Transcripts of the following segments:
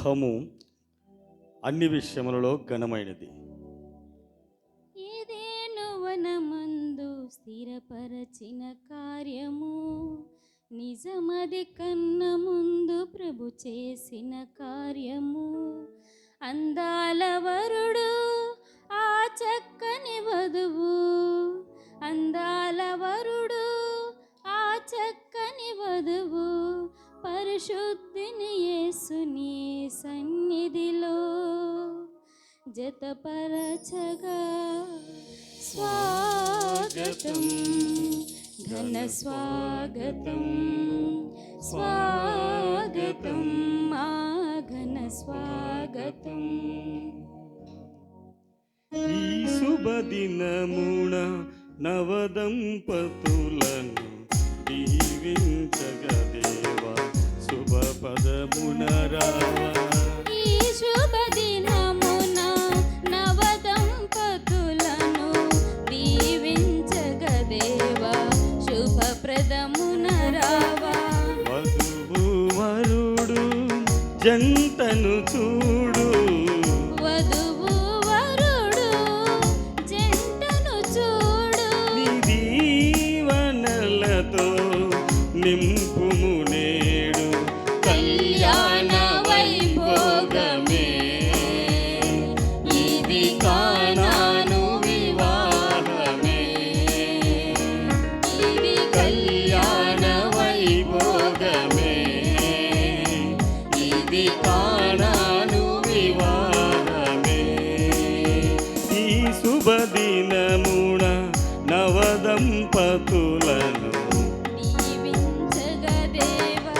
అనుగ్రహము అన్ని విషయములలో ఘనమైనది. ఏదేను వనమందు స్థిరపరచిన కార్యము నిజమది కన్న ముందు ప్రభు చేసిన కార్యము. అందాల వరుడు ఆ చక్కని వధువు, అందాల వరుడు ఆ చక్కని వధువు, పరిశుద్ధిని యేసుని సన్నిధిలో జతపరచగా స్వాగతం ఘన స్వాగతం, స్వాగతం మా ఘన స్వాగతం. ఈ శుభదినమున నవదంపతులను దీవించగా దేవా శుభ పదమున రావా. ఈ శుభదినమున నవదంపతులను దీవించగా దేవా శుభప్రదమున రావా. వధువు వరుడు జంటను చూడు, వధువు వరుడు జంటను చూడు, నీ దీవనలతో నింపుము నేడు కళ్యాణ వైభోగమే ఇది కానాను వివాహమే. ఇది కళ్యాణ వైభోగమే ఇది కానాను వివాహమే. ఈ శుభదినమున నవదంపతులను దీవించగా దేవా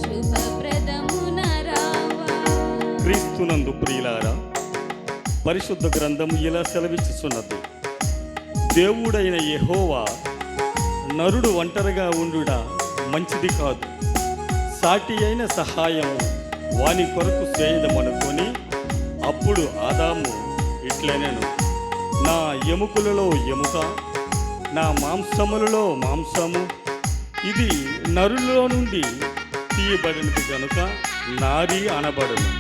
శుభప్రదమున రావా. క్రీస్తునందు ప్రియులారా, పరిశుద్ధ గ్రంథము ఇలా సెలవిచ్చుచున్నది. దేవుడైన యెహోవా నరుడు ఒంటరిగా ఉండుట మంచిది కాదు, సాటి అయిన సహాయం వాని కొరకు చేయదమనుకొని అప్పుడు ఆదాము ఇట్లనెను, నా ఎముకలలో ఎముక, నా మాంసములలో మాంసము, ఇది నరులో నుండి తీయబడినది కనుక నారి అనబడును.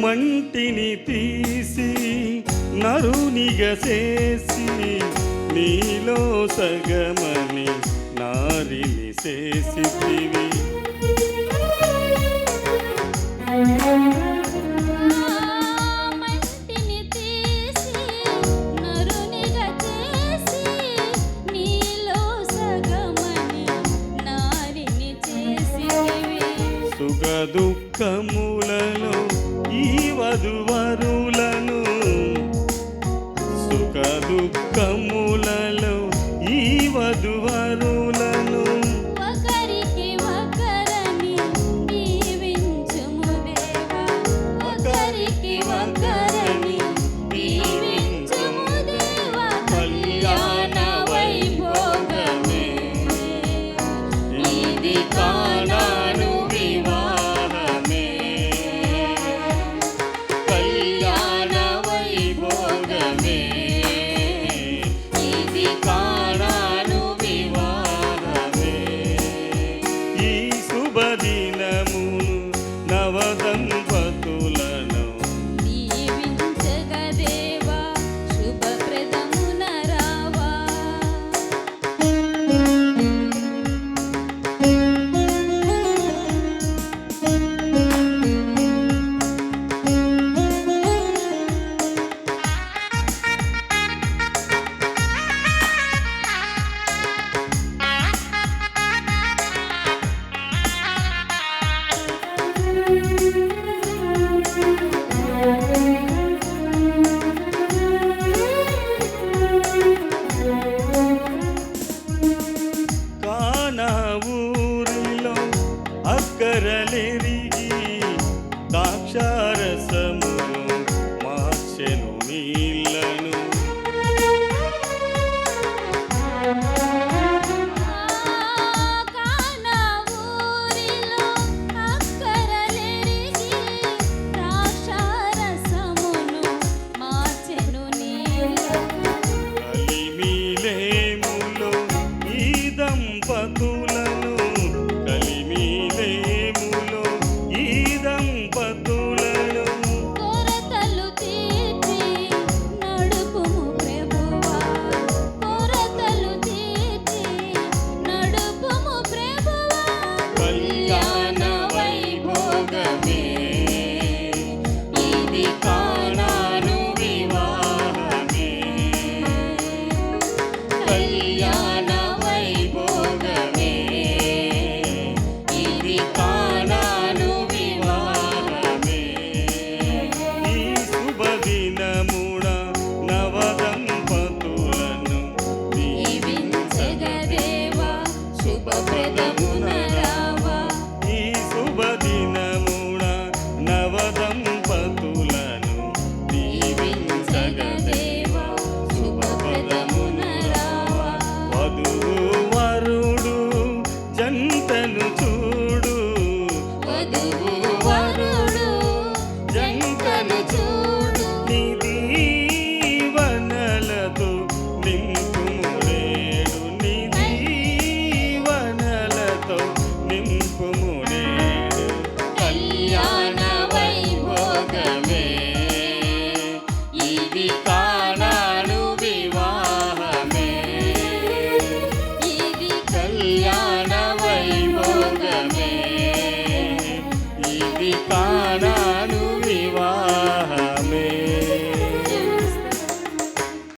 మంటిని తీసి నరునిగా చేసి నీలో సగమని నారిని చేసితివి. మంటిని తీసి నరునిగా చేసి నీలో సగమని నారిని చేసితివి. సుఖ దుఃఖములలో ఈ వధువరులను, సుఖ దుఃఖములలో ఈ వధువరులను ఒకరికి ఒకరని దీవించుము దేవా, ఒకరికి ఒకరని దీవించుము దేవా. కళ్యాణ వైభోగమే ఇది కానాను వివాహమే. కళ్యాణ వైభోగమే ఇది కానాను వివాహమే. ఈ శుభదినమును నవదంపతులను దీవించగా దేవా శుభప్రదమున రావా. కానా ఊరిలో అక్కరలెరిగి ద్రాక్షారస